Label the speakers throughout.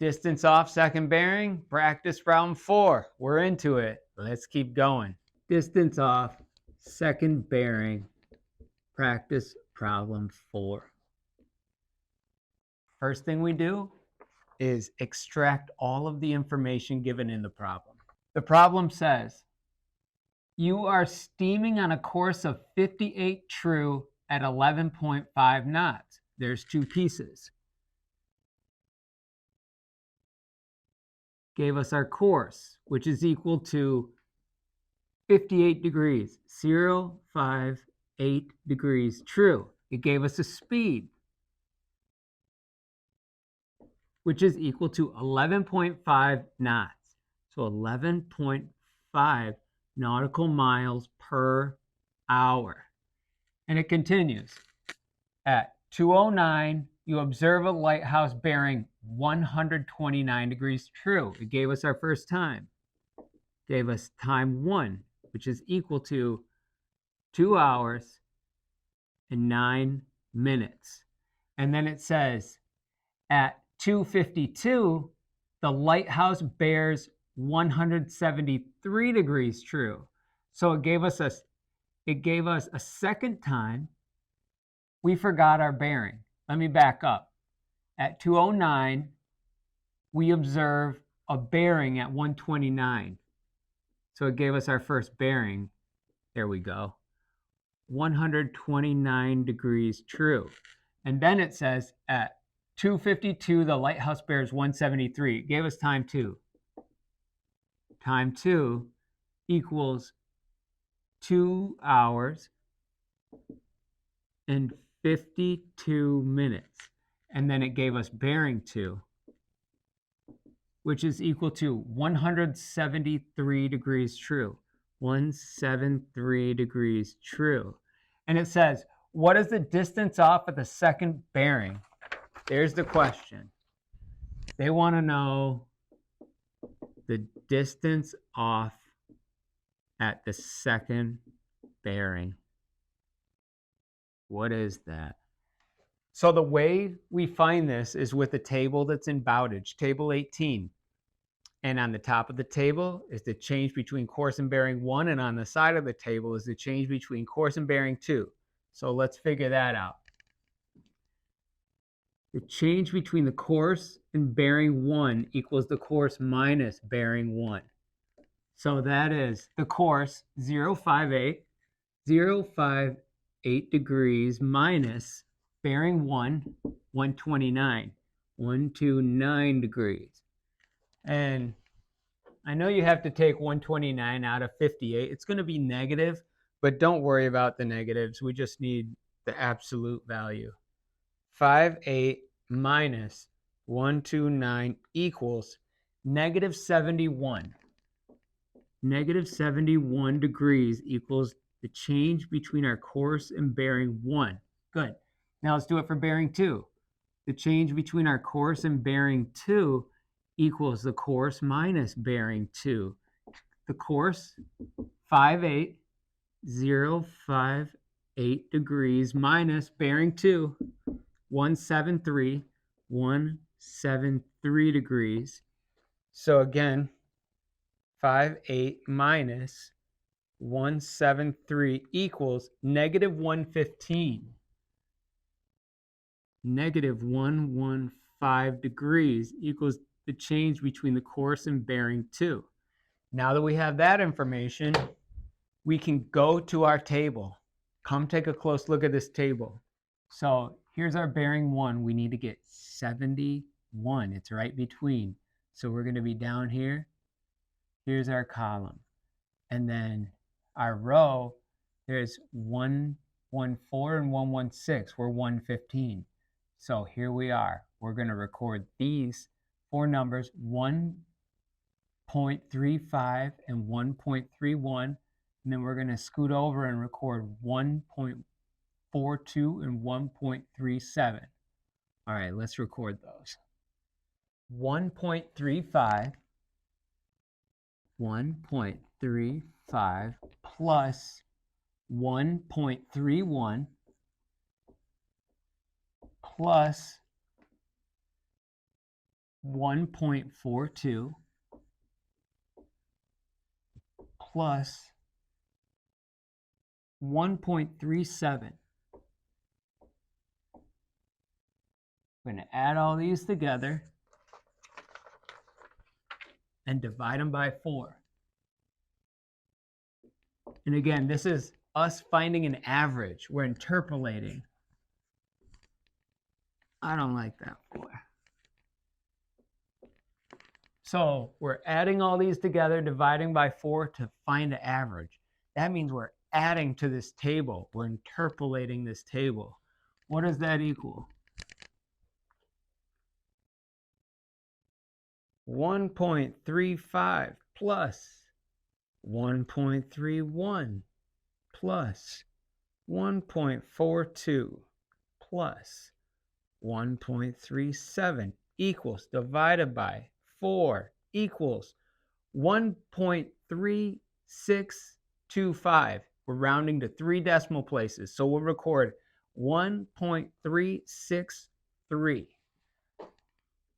Speaker 1: Distance off second bearing, practice problem 4. We're into it. Let's keep going. Distance off second bearing, practice problem 4. First thing we do is extract all of the information given in the problem. The problem says, you are steaming on a course of 58 true at 11.5 knots. There's two pieces. Gave us our course, which is equal to 58 degrees, 058 degrees true. It gave us a speed, which is equal to 11.5 knots. So 11.5 nautical miles per hour. And it continues. At 2:09, you observe a lighthouse bearing 129 degrees true. It gave us our first time. Gave us time 1, which is equal to 2 hours and 9 minutes. And then it says at 2:52, the lighthouse bears 173 degrees true. So it gave us a second time. We forgot our bearing. Let me back up. At 2:09, we observe a bearing at 129. So it gave us our first bearing. There we go. 129 degrees true. And then it says at 2:52, the lighthouse bears 173. It gave us time 2. Time 2 equals 2 hours and 52 minutes. And then it gave us bearing 2, which is equal to 173 degrees true. 173 degrees true. And it says, what is the distance off at the second bearing? There's the question. They want to know the distance off at the second bearing. What is that? So the way we find this is with a table that's in Bowditch, table 18. And on the top of the table is the change between course and bearing 1, and on the side of the table is the change between course and bearing 2. So let's figure that out. The change between the course and bearing 1 equals the course minus bearing 1. So that is the course 058 degrees minus bearing 1, 129 degrees. And I know you have to take 129 out of 58. It's going to be negative, but don't worry about the negatives. We just need the absolute value. 58 minus 129 equals negative 71. Negative 71 degrees equals the change between our course and bearing 1. Good. Now let's do it for bearing 2. The change between our course and bearing 2 equals the course minus bearing 2. The course, 058 degrees minus bearing 2, 173 degrees. So again, 58 minus 173 equals negative 115. Negative 115 degrees equals the change between the course and bearing 2. Now that we have that information, we can go to our table. Come take a close look at this table. So here's our bearing 1. We need to get 71. It's right between. So we're going to be down here. Here's our column. And then our row, there's 114 and 116. We're 115. So here we are. We're going to record these 4 numbers, 1.35 and 1.31. And then we're going to scoot over and record 1.42 and 1.37. All right, let's record those. 1.35 plus 1.31 plus 1.42 plus 1.37. We're going to add all these together and divide them by 4. And again, this is us finding an average. We're interpolating. I don't like that 4. So we're adding all these together, dividing by 4 to find the average. That means we're adding to this table. We're interpolating this table. What does that equal? 1.35 plus 1.31 plus 1.42 plus 1.37 equals, divided by 4 equals 1.3625. We're rounding to 3 decimal places, so we'll record 1.363.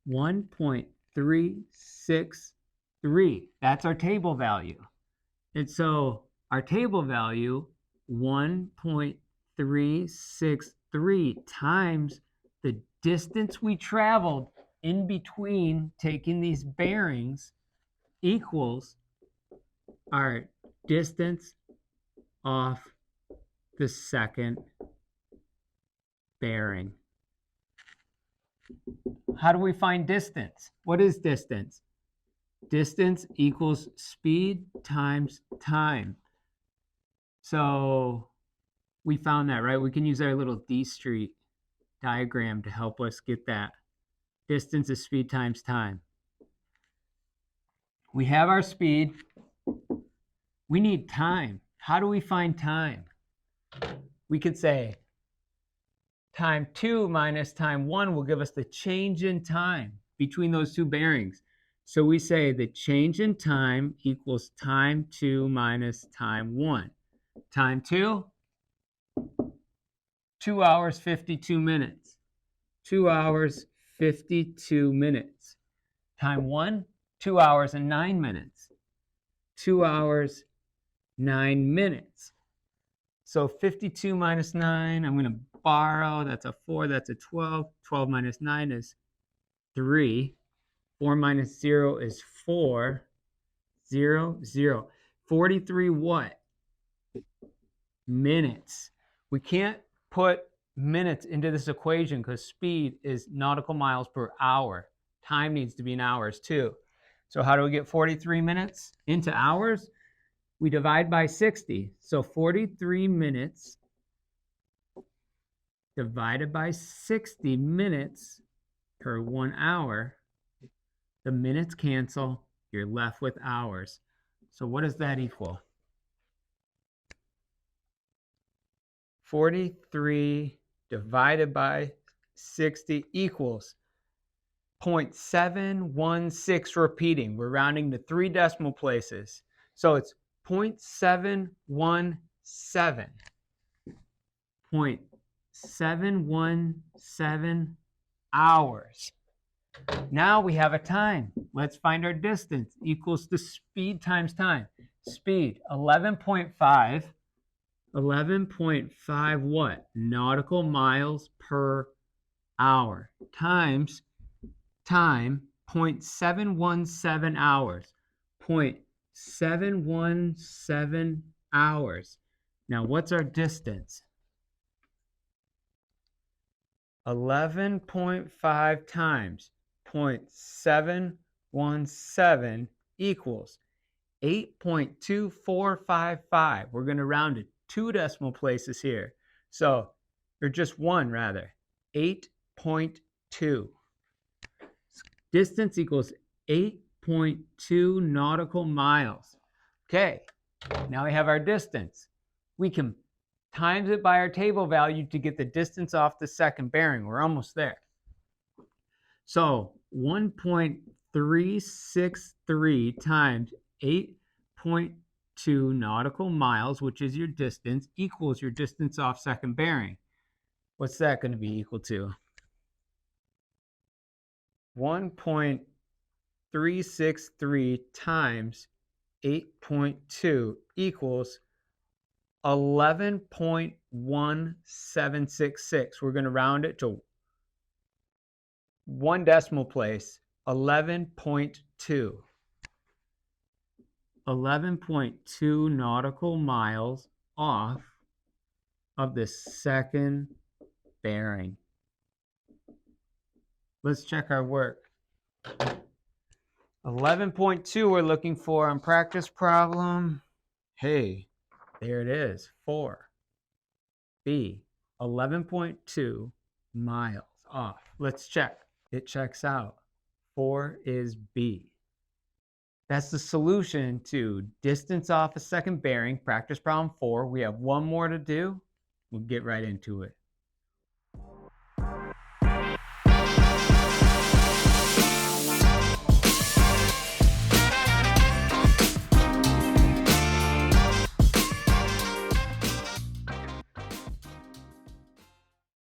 Speaker 1: 1.363. That's our table value. And so our table value, 1.363 times the distance we traveled in between taking these bearings, equals our distance off the second bearing. How do we find distance? What is distance? Distance equals speed times time. So we found that, right? We can use our little D Street diagram to help us get that. Distance is speed times time. We have our speed. We need time. How do we find time? We could say time 2 minus time 1 will give us the change in time between those two bearings. So we say the change in time equals time 2 minus time 1. Time 2, 2 hours, 52 minutes. 2 hours, 52 minutes. Time 1, 2 hours and 9 minutes. 2 hours, 9 minutes. So 52 minus 9, I'm going to borrow. That's a 4, that's a 12. 12 minus 9 is 3. 4 minus 0 is 4. 0, 0. 43 what? Minutes. We can't put minutes into this equation because speed is nautical miles per hour. Time needs to be in hours too. So how do we get 43 minutes into hours? We divide by 60. So 43 minutes divided by 60 minutes per 1 hour. The minutes cancel. You're left with hours. So what does that equal? 43 divided by 60 equals 0.716 repeating. We're rounding to 3 decimal places. So it's 0.717. 0.717 hours. Now we have a time. Let's find our distance. Equals the speed times time. Speed, 11.5. 11.5 what? Nautical miles per hour. Times time, 0.717 hours. 0.717 hours. Now what's our distance? 11.5 times 0.717 equals 8.2455. We're going to round it 2 decimal places here. So, or just 1 rather. 8.2. Distance equals 8.2 nautical miles. Okay, now we have our distance. We can times it by our table value to get the distance off the second bearing. We're almost there. So 1.363 times 8.2 nautical miles, which is your distance, equals your distance off second bearing. What's that going to be equal to? 1.363 times 8.2 equals 11.1766. We're going to round it to 1 decimal place, 11.2. 11.2 nautical miles off of the second bearing. Let's check our work. 11.2 we're looking for on practice problem. Hey, there it is, 4. B, 11.2 miles off. Let's check. It checks out. 4 is B. That's the solution to distance off a second bearing, practice problem 4. We have one more to do. We'll get right into it.